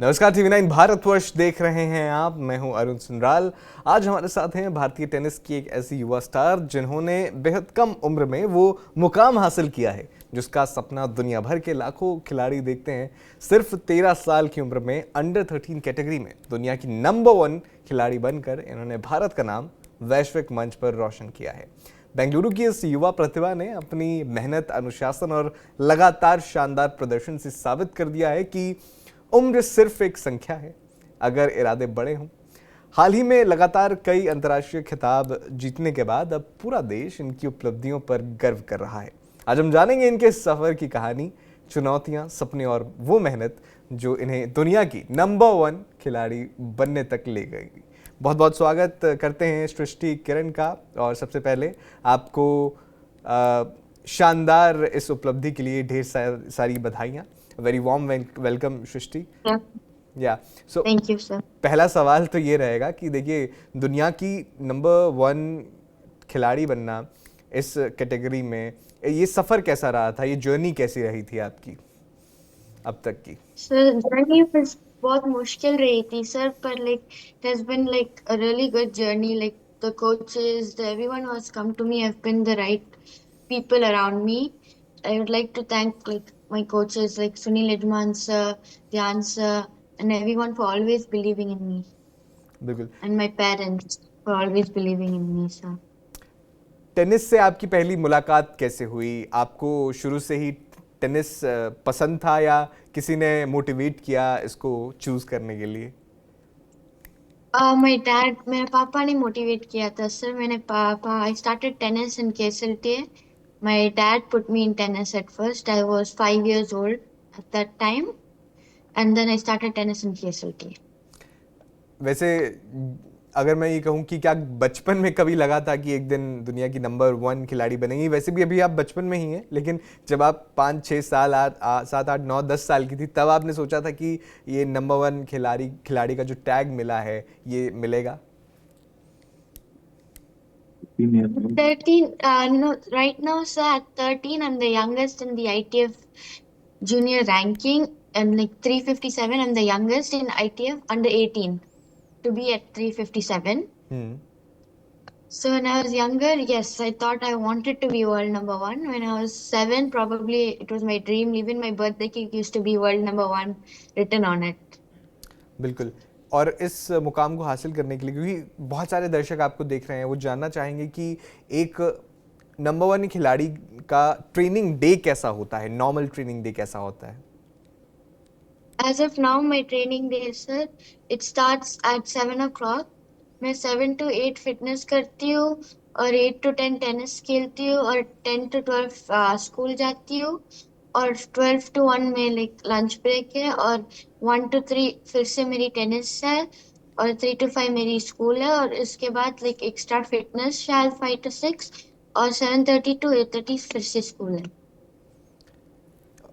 नमस्कार, टीवी 9 भारतवर्ष देख रहे हैं आप। मैं हूं अरुण सुनराल। आज हमारे साथ हैं भारतीय टेनिस की एक ऐसी युवा स्टार जिन्होंने बेहद कम उम्र में वो मुकाम हासिल किया है जिसका सपना दुनिया भर के लाखों खिलाड़ी देखते हैं। सिर्फ 13 साल की उम्र में अंडर 13 कैटेगरी में दुनिया की नंबर 1 खिलाड़ी बनकर इन्होंने भारत का नाम वैश्विक मंच पर रोशन किया है। बेंगलुरु की इस युवा प्रतिभा ने अपनी मेहनत, अनुशासन और लगातार शानदार प्रदर्शन से साबित कर दिया है कि उम्र सिर्फ एक संख्या है अगर इरादे बड़े हों। हाल ही में लगातार कई अंतर्राष्ट्रीय खिताब जीतने के बाद अब पूरा देश इनकी उपलब्धियों पर गर्व कर रहा है। आज हम जानेंगे इनके सफर की कहानी, चुनौतियां, सपने और वो मेहनत जो इन्हें दुनिया की नंबर 1 खिलाड़ी बनने तक ले गई। बहुत बहुत स्वागत करते हैं सृष्टि किरण का। और सबसे पहले आपको शानदार इस उपलब्धि के लिए ढेर सारी बधाइयाँ। वेरी वार्म वेलकम सृष्टि। या सो थैंक यू सर। पहला सवाल तो ये रहेगा कि देखिए, दुनिया की नंबर 1 खिलाड़ी बनना इस कैटेगरी में, ये सफ़र कैसा रहा था? ये जर्नी कैसी रही थी आपकी अब तक की? सर जर्नी बस बहुत मुश्किल रही थी सर, पर like it has been like a really good journey. Like the coaches, everyone who has come to me have been the right people around me. I would like to thank like my coaches like Sunil Edman sir, Dhyan sir, and everyone for always believing in me, बिल्कुल। and my parents for always believing in me, sir. Tennis से आपकी पहली मुलाकात कैसे हुई? आपको शुरू से ही टेनिस पसंद था या किसी ने मोटिवेट किया इसको चूज करने के लिए? My dad, मेरे पापा ने मोटिवेट किया था सर। मैंने पापा I started tennis in KSLTA. My dad put me in tennis at first. I was 5 years old at that time, and then I started tennis in KSLTA. वैसे अगर मैं ये कहूँ कि क्या बचपन में कभी लगा था कि एक दिन दुनिया की नंबर 1 खिलाड़ी बनेंगी? वैसे भी अभी आप बचपन में ही हैं, लेकिन जब आप 5-6 साल 7-8-9-10 साल की थी तब आपने सोचा था कि ये नंबर 1 खिलाड़ी का जो टैग मिला है ये मिलेगा? 13, no, right now, sir, at 13, I'm the youngest in the ITF junior ranking, and like 357, I'm the youngest in ITF under 18 to be at 357. So when I was younger, yes, I thought I wanted to be world number 1. When I was 7, probably it was my dream. Even my birthday cake used to be world number 1 written on it. बिल्कुल। और इस मुकाम को हासिल करने के लिए, क्योंकि बहुत सारे दर्शक आपको देख रहे हैं, वो जानना चाहेंगे कि एक नंबर 1 खिलाड़ी का ट्रेनिंग डे कैसा होता है, नॉर्मल ट्रेनिंग डे कैसा होता है? As of now, my training day, sir, it starts at 7 o'clock. मैं 7 to 8 फिटनेस करती हूँ और 8 to 10 टेनिस खेलती हूँ और 10 to 12 स्कूल जाती हूँ और 12 to 1 में लाइक लंच ब्रेक है और 1 to 3 फिर से मेरी टेनिस है और 3 to 5 मेरी स्कूल है और इसके बाद लाइक एक्स्ट्रा फिटनेस शायद 5 to 6 और 7:30 to 8:30 फिर से स्कूल है।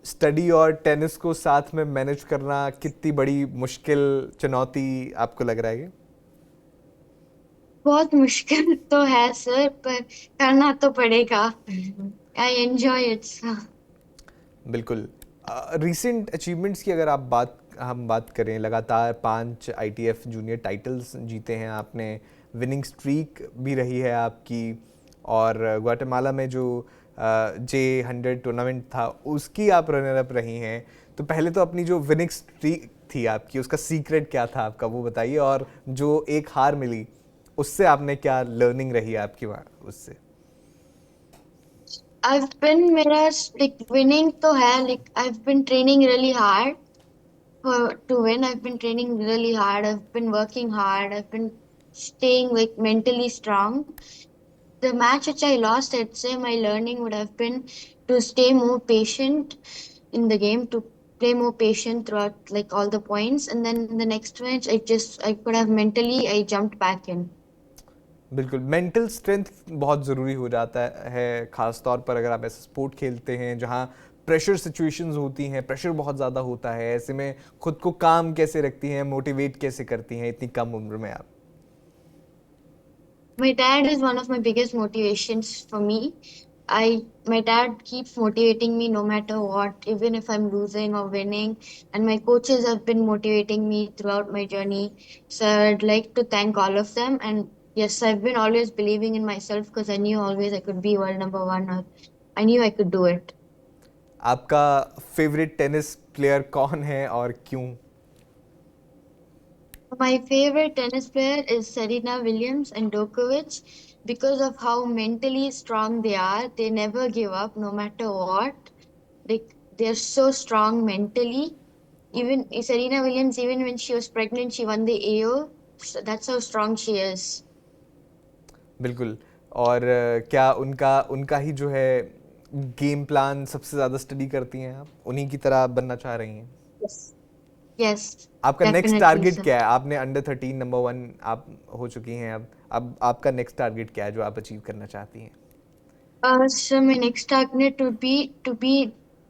स्टडी और टेनिस को साथ में मैनेज करना कितनी बड़ी मुश्किल चुनौती आपको लग रहा है ये? बहुत मुश्किल तो है सर, पर करना तो पड़ेगा। I enjoy it sir. बिल्कुल। रीसेंट अचीवमेंट्स की अगर हम बात करें, लगातार 5 आईटीएफ जूनियर टाइटल्स जीते हैं आपने, विनिंग स्ट्रीक भी रही है आपकी, और ग्वाटेमाला में जो J100 टूर्नामेंट था उसकी आप रनर अप रही हैं। तो पहले तो अपनी जो विनिंग स्ट्रीक थी आपकी, उसका सीक्रेट क्या था आपका, वो बताइए। और जो एक हार मिली उससे आपने क्या लर्निंग रही आपकी वहाँ उससे? I've been मेरा like winning तो है, like I've been training really hard to win. I've been training really hard. I've been working hard. I've been staying like mentally strong. The match which I lost, I'd say my learning would have been to stay more patient in the game, to play more patient throughout like all the points, and then in the next match, I could have mentally I jumped back in. बिल्कुल, mental strength बहुत ज़रूरी हो जाता है, ख़ास तौर पर अगर आप ऐसा स्पोर्ट खेलते हैं जहाँ प्रेशर सिचुएशंस होती हैं, प्रेशर बहुत ज़्यादा होता है। ऐसे में खुद को काम कैसे रखती हैं, मोटिवेट कैसे करती हैं इतनी कम उम्र में आप? My dad is one of my biggest motivations for me. my dad keeps motivating me no matter what, even if I'm losing or winning, and my coaches have been motivating me throughout my journey. So I'd like to thank all of them. And yes, I've been always believing in myself because I knew always I could be world number one, or I knew I could do it. आपका favourite tennis player कौन है और क्यों? My favorite tennis player is Serena Williams and Djokovic because of how mentally strong they are. They never give up no matter what. They're so strong mentally. Even Serena Williams, even when she was pregnant, she won the AO. So that's how strong she is. बिल्कुल। और क्या उनका उनका ही जो है game plan सबसे ज़्यादा study करती हैं आप? उन्हीं की तरह आप बनना चाह रही हैं? Yes. Yes, आपका नेक्स्ट definitely, टारगेट sir. क्या है? आपने अंडर 13 नंबर 1 आप हो चुकी हैं अब आपका नेक्स्ट टारगेट क्या है जो आप अचीव करना चाहती हैं? So my next target would be to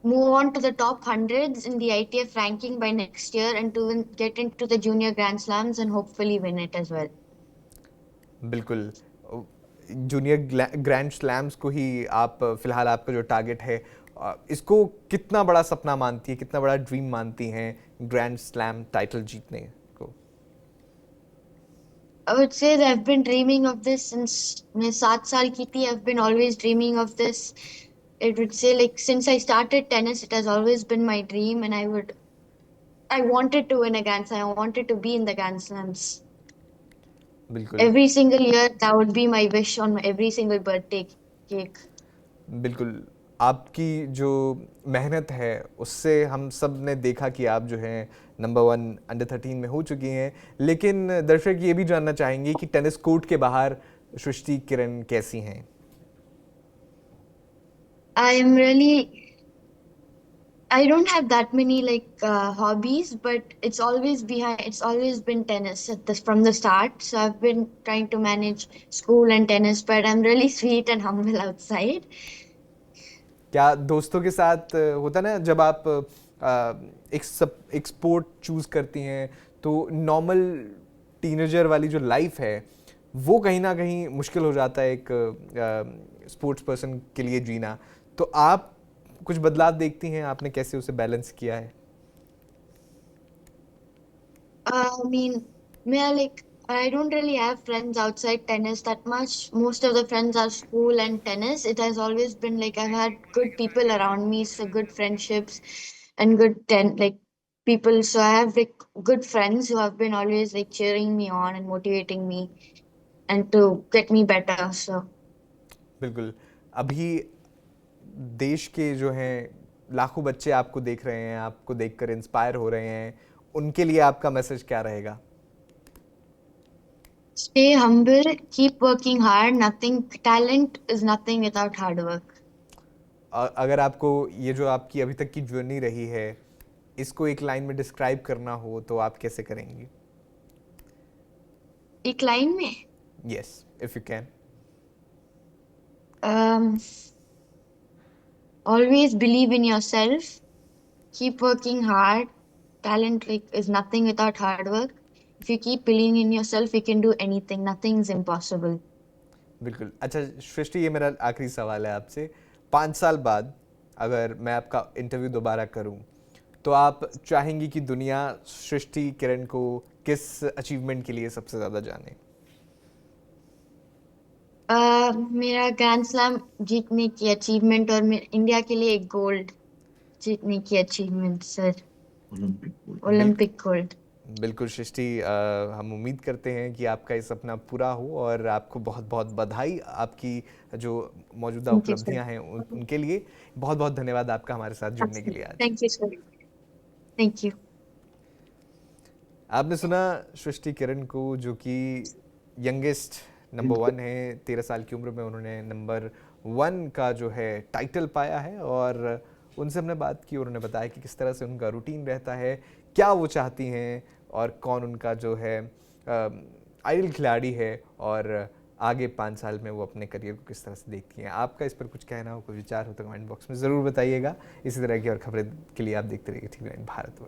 move on to the top hundreds in the ITF ranking by next year and to get into the junior Grand Slams and hopefully win it as well. बिल्कुल। Junior grand slams को ही आप फिलहाल आपका जो target है, इसको कितना बड़ा सपना मानती है, कितना बड़ा ड्रीम मानती हैं ग्रैंड स्लैम टाइटल जीतने को? I would say that I've been dreaming of this since मैं 7 साल की थी. I've been always dreaming of this. It would say like since I started tennis, it has always been my dream, and I wanted to win a Grand Slam. I wanted to be in the Grand Slams. बिल्कुल Every single year, that would be my wish on my every single birthday cake. बिल्कुल। आपकी जो मेहनत है उससे हम सब ने देखा कि आप जो हैं नंबर 1 अंडर 13 में हो चुकी हैं, लेकिन दर्शक ये भी जानना चाहेंगे कि टेनिस कोर्ट के बाहर सृष्टि किरण कैसी हैं? I'm really I don't have that many hobbies, but it's always been tennis at this from the start. So I've been trying to manage school and tennis, but I'm really sweet and humble outside. क्या दोस्तों के साथ होता ना, जब आप एक sport choose करती हैं तो नॉर्मल टीनेजर वाली जो लाइफ है वो कहीं ना कहीं मुश्किल हो जाता है एक स्पोर्ट्स पर्सन के लिए जीना। तो आप कुछ बदलाव देखती हैं, आपने कैसे उसे बैलेंस किया है? I mean, I don't really have friends outside tennis that much. Most of the friends are school and tennis. It has always been like I've had good people around me, so good friendships and people. So I have like good friends who have been always like cheering me on and motivating me and to get me better. So बिल्कुल। अभी देश के जो हैं लाखों बच्चे आपको देख रहे हैं, आपको देखकर इंस्पायर हो रहे हैं, उनके लिए आपका मैसेज क्या रहेगा? stay humble, keep working hard. Talent is nothing without hard work. अगर आपको ये जो आपकी अभी तक की जर्नी रही है इसको एक लाइन में डिस्क्राइब करना हो तो आप कैसे करेंगी? एक लाइन में? Yes, if you can. Always believe in yourself. Keep working hard. Talent is nothing without hard work. If you keep believing in yourself, you can do anything. Nothing is impossible. बिल्कुल। अच्छा सृष्टि, ये मेरा आखिरी सवाल है आपसे। 5 साल बाद अगर मैं आपका इंटरव्यू दोबारा करूं तो आप चाहेंगी कि दुनिया सृष्टि किरण को किस अचीवमेंट के लिए सबसे ज़्यादा जाने? मेरा ग्रैंड स्लैम जीतने की अचीवमेंट और इंडिया के लिए एक गोल्ड जीतने की अचीवमेंट सर। Olympic gold. बिल्कुल सृष्टि, हम उम्मीद करते हैं कि आपका ये सपना पूरा हो और आपको बहुत बहुत बधाई आपकी जो मौजूदा थैंक यू सर। उपलब्धियां हैं उनके लिए। बहुत बहुत धन्यवाद आपका हमारे साथ जुड़ने के लिए आज। Thank you sir. Thank you. आपने सुना सृष्टि किरण को, जो कि यंगेस्ट नंबर 1 है। 13 साल की उम्र में उन्होंने नंबर 1 का जो है टाइटल पाया है और उनसे हमने बात की। उन्होंने बताया कि किस तरह से उनका रूटीन रहता है, क्या वो चाहती हैं और कौन उनका जो है आइडल खिलाड़ी है और आगे 5 साल में वो अपने करियर को किस तरह से देखती हैं। आपका इस पर कुछ कहना हो, कोई विचार हो तो कमेंट बॉक्स में ज़रूर बताइएगा। इसी तरह की और खबरें के लिए आप देखते रहिए TV9 भारतवर्ष।